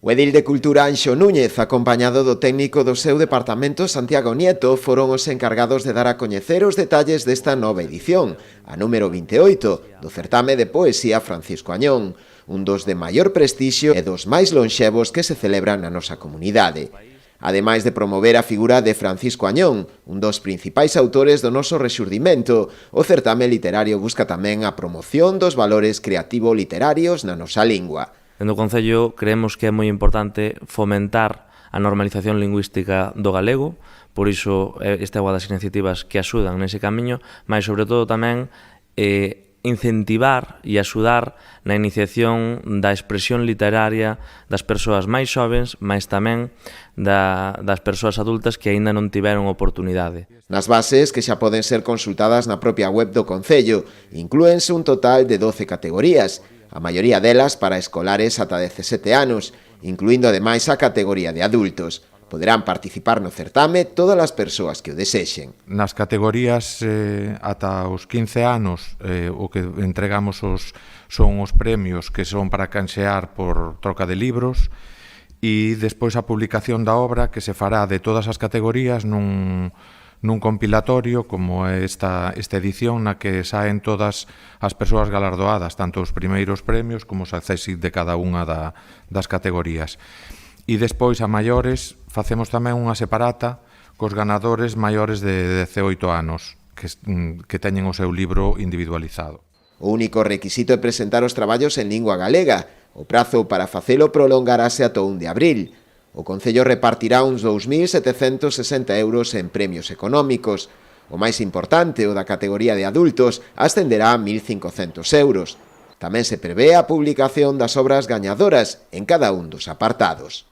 O edil de Cultura Anxo Núñez, acompañado do técnico do seu departamento Santiago Nieto, foron os encargados de dar a coñecer os detalles desta nova edición, a número 28, do certame de poesía Francisco Añón, un dos de maior prestixio e dos máis lonxevos que se celebran na nosa comunidade. Ademais de promover a figura de Francisco Añón, un dos principais autores do noso rexurdimento, o certame literario busca tamén a promoción dos valores creativo-literarios na nosa lingua. Dentro do Concello creemos que é moi importante fomentar a normalización lingüística do galego, por iso esta é unha das iniciativas que axudan nese camiño, mas sobre todo tamén incentivar e axudar na iniciación da expresión literaria das persoas máis xovens, mas tamén das persoas adultas que aínda non tiveron oportunidade. Nas bases, que xa poden ser consultadas na propia web do Concello, inclúense un total de 12 categorías, a maioría delas para escolares ata 17 anos, incluindo ademais a categoría de adultos. Poderán participar no certame todas as persoas que o desexen. Nas categorías ata os 15 anos, o que entregamos son os premios que son para canxear por troca de libros, e despois a publicación da obra que se fará de todas as categorías nun compilatorio como esta edición na que saen todas as persoas galardoadas, tanto os primeiros premios como os accesos de cada unha das categorías. E despois a maiores facemos tamén unha separata cos ganadores maiores de 18 anos que teñen o seu libro individualizado. O único requisito é presentar os traballos en lingua galega. O prazo para facelo prolongarase ata o 1 de abril. O Concello repartirá uns 2.760 euros en premios económicos. O máis importante, o da categoría de adultos, ascenderá a 1.500 euros. Tamén se prevé a publicación das obras gañadoras en cada un dos apartados.